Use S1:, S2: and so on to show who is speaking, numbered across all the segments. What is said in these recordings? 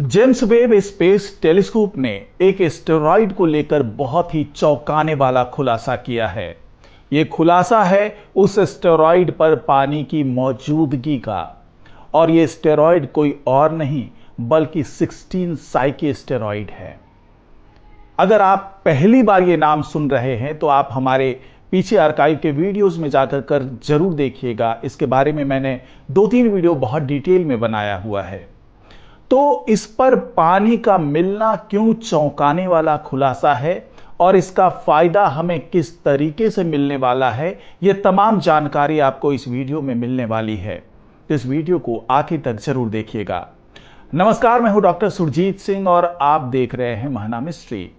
S1: James Webb space telescope ने एक asteroid को लेकर बहुत ही चौंकाने वाला खुलासा किया है। यह खुलासा है उस एस्टेरॉयड पर पानी की मौजूदगी का, और यह एस्टेरॉयड कोई और नहीं बल्कि 16 साइकी एस्टेरॉयड है। अगर आप पहली बार ये नाम सुन रहे हैं तो आप हमारे पीछे आर्काइव के वीडियोस में जाकर जरूर देखिएगा। इसके बारे में मैंने 2-3 वीडियो बहुत डिटेल में बनाया हुआ है। तो इस पर पानी का मिलना क्यों चौंकाने वाला खुलासा है और इसका फायदा हमें किस तरीके से मिलने वाला है, यह तमाम जानकारी आपको इस वीडियो में मिलने वाली है। तो इस वीडियो को आखिर तक जरूर देखिएगा। नमस्कार, मैं हूं डॉक्टर सुरजीत सिंह और आप देख रहे हैं महाना मिस्ट्री।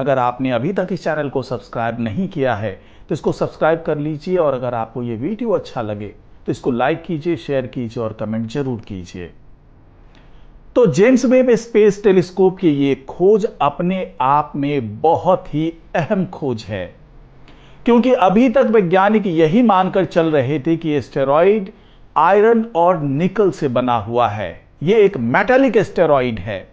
S1: अगर आपने अभी तक इस चैनल को सब्सक्राइब नहीं किया है तो इसको सब्सक्राइब कर लीजिए, और अगर आपको ये वीडियो अच्छा लगे तो इसको लाइक कीजिए, शेयर कीजिए और कमेंट जरूर कीजिए। तो जेम्स वेब स्पेस टेलीस्कोप की ये खोज अपने आप में बहुत ही अहम खोज है, क्योंकि अभी तक वैज्ञानिक यही मानकर चल रहे थे कि एस्टेरॉयड आयरन और निकल से बना हुआ है, ये एक मेटालिक एस्टेरॉयड है।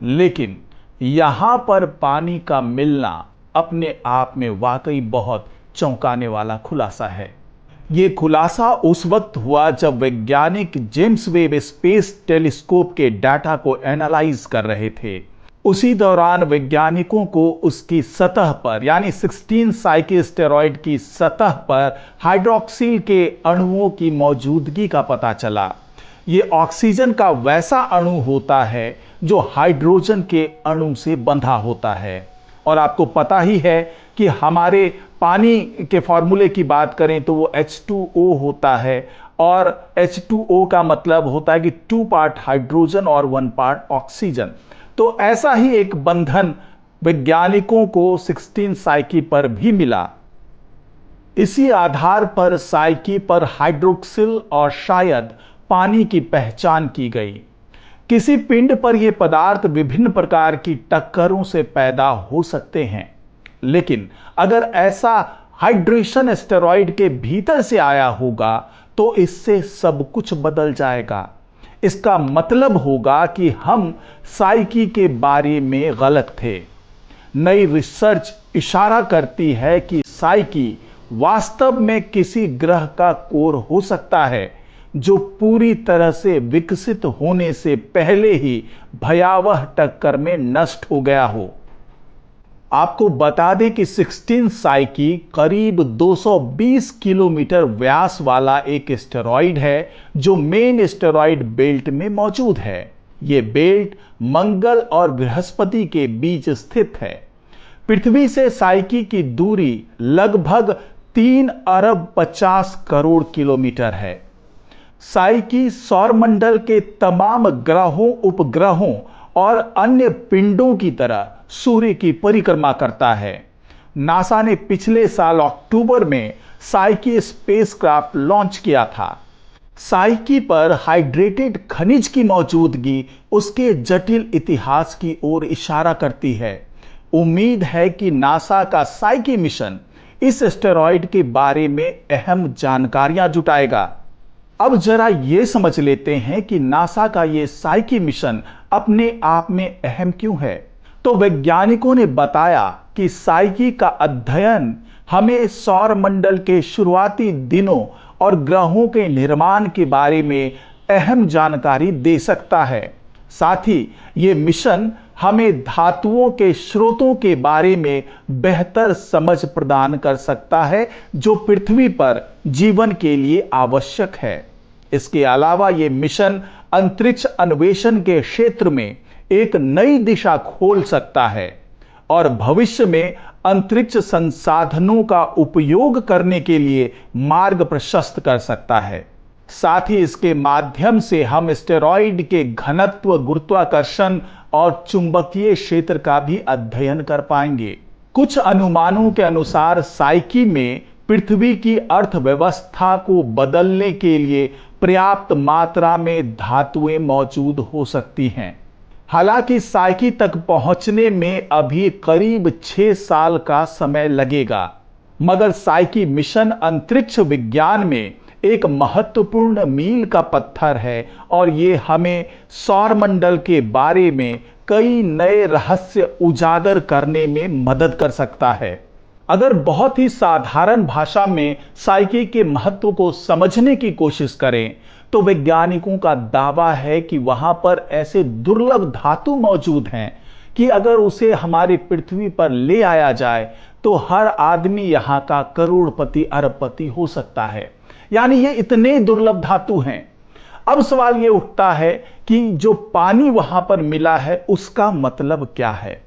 S1: लेकिन यहां पर पानी का मिलना अपने आप में वाकई बहुत चौंकाने वाला खुलासा है। यह खुलासा उस वक्त हुआ जब वैज्ञानिक जेम्स वेब स्पेस टेलीस्कोप के डाटा को एनालाइज कर रहे थे। उसी दौरान वैज्ञानिकों को उसकी सतह पर यानी 16 साइकी एस्टेरॉयड की सतह पर हाइड्रोक्सिल के अणुओं की मौजूदगी का पता चला। यह ऑक्सीजन का वैसा अणु होता है जो हाइड्रोजन के अणु से बंधा होता है। और आपको पता ही है कि हमारे पानी के फॉर्मूले की बात करें तो वो H2O होता है, और H2O का मतलब होता है कि 2 पार्ट हाइड्रोजन और 1 पार्ट ऑक्सीजन। तो ऐसा ही एक बंधन वैज्ञानिकों को 16 साइकी पर भी मिला। इसी आधार पर साइकी पर हाइड्रोक्सिल और शायद पानी की पहचान की गई। किसी पिंड पर यह पदार्थ विभिन्न प्रकार की टक्करों से पैदा हो सकते हैं, लेकिन अगर ऐसा हाइड्रेशन एस्टेरॉयड के भीतर से आया होगा तो इससे सब कुछ बदल जाएगा। इसका मतलब होगा कि हम साइकी के बारे में गलत थे। नई रिसर्च इशारा करती है कि साइकी वास्तव में किसी ग्रह का कोर हो सकता है जो पूरी तरह से विकसित होने से पहले ही भयावह टक्कर में नष्ट हो गया हो। आपको बता दें कि 16 साइकी करीब 220 किलोमीटर व्यास वाला एक एस्टेरॉयड है जो मेन एस्टेरॉयड बेल्ट में मौजूद है। यह बेल्ट मंगल और बृहस्पति के बीच स्थित है। पृथ्वी से साइकी की दूरी लगभग 3 अरब 50 करोड़ किलोमीटर है। साइकी सौरमंडल के तमाम ग्रहों, उपग्रहों और अन्य पिंडों की तरह सूर्य की परिक्रमा करता है। नासा ने पिछले साल अक्टूबर में साइकी स्पेसक्राफ्ट लॉन्च किया था। साइकी पर हाइड्रेटेड खनिज की मौजूदगी उसके जटिल इतिहास की ओर इशारा करती है। उम्मीद है कि नासा का साइकी मिशन इस एस्टेरॉयड के बारे में अहम जानकारियां जुटाएगा। अब जरा यह समझ लेते हैं कि नासा का यह साइकी मिशन अपने आप में अहम क्यों है। तो वैज्ञानिकों ने बताया कि साइकी का अध्ययन हमें सौरमंडल के शुरुआती दिनों और ग्रहों के निर्माण के बारे में अहम जानकारी दे सकता है। साथ ही यह मिशन हमें धातुओं के स्रोतों के बारे में बेहतर समझ प्रदान कर सकता है जो पृथ्वी पर जीवन के लिए आवश्यक है। इसके अलावा यह मिशन अंतरिक्ष अन्वेषण के क्षेत्र में एक नई दिशा खोल सकता है और भविष्य में अंतरिक्ष संसाधनों का उपयोग करने के लिए मार्ग प्रशस्त कर सकता है। साथ ही इसके माध्यम से हम एस्टेरॉयड के घनत्व, गुरुत्वाकर्षण और चुंबकीय क्षेत्र का भी अध्ययन कर पाएंगे। कुछ अनुमानों के अनुसार साइकी में पृथ्वी की अर्थव्यवस्था को बदलने के लिए पर्याप्त मात्रा में धातुएं मौजूद हो सकती हैं। हालांकि साइकी तक पहुंचने में अभी करीब 6 साल का समय लगेगा, मगर साइकी मिशन अंतरिक्ष विज्ञान में एक महत्वपूर्ण मील का पत्थर है और ये हमें सौरमंडल के बारे में कई नए रहस्य उजागर करने में मदद कर सकता है। अगर बहुत ही साधारण भाषा में साइकी के महत्व को समझने की कोशिश करें तो वैज्ञानिकों का दावा है कि वहां पर ऐसे दुर्लभ धातु मौजूद हैं कि अगर उसे हमारी पृथ्वी पर ले आया जाए तो हर आदमी यहां का करोड़पति अरबपति हो सकता है। यानी ये इतने दुर्लभ धातु हैं। अब सवाल ये उठता है कि जो पानी वहां पर मिला है उसका मतलब क्या है।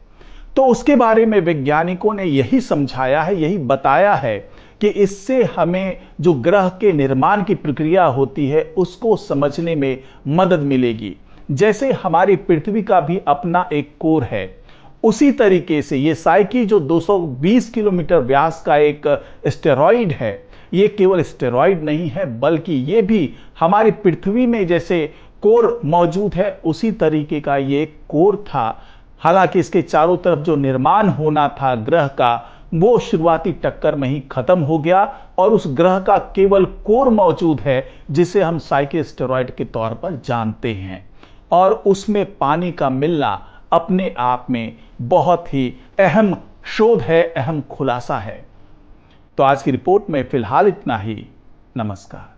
S1: तो उसके बारे में वैज्ञानिकों ने यही समझाया है, यही बताया है कि इससे हमें जो ग्रह के निर्माण की प्रक्रिया होती है उसको समझने में मदद मिलेगी। जैसे हमारी पृथ्वी का भी अपना एक कोर है, उसी तरीके से ये साइकी जो 220 किलोमीटर व्यास का एक एस्टेरॉइड है, ये केवल एस्टेरॉइड नहीं है बल्कि ये भी हमारी पृथ्वी में जैसे कोर मौजूद है उसी तरीके का ये कोर था। हालांकि इसके चारों तरफ जो निर्माण होना था ग्रह का वो शुरुआती टक्कर में ही खत्म हो गया और उस ग्रह का केवल कोर मौजूद है जिसे हम साइकी एस्टेरॉइड के तौर पर जानते हैं। और उसमें पानी का मिलना अपने आप में बहुत ही अहम शोध है, अहम खुलासा है। तो आज की रिपोर्ट में फिलहाल इतना ही। नमस्कार।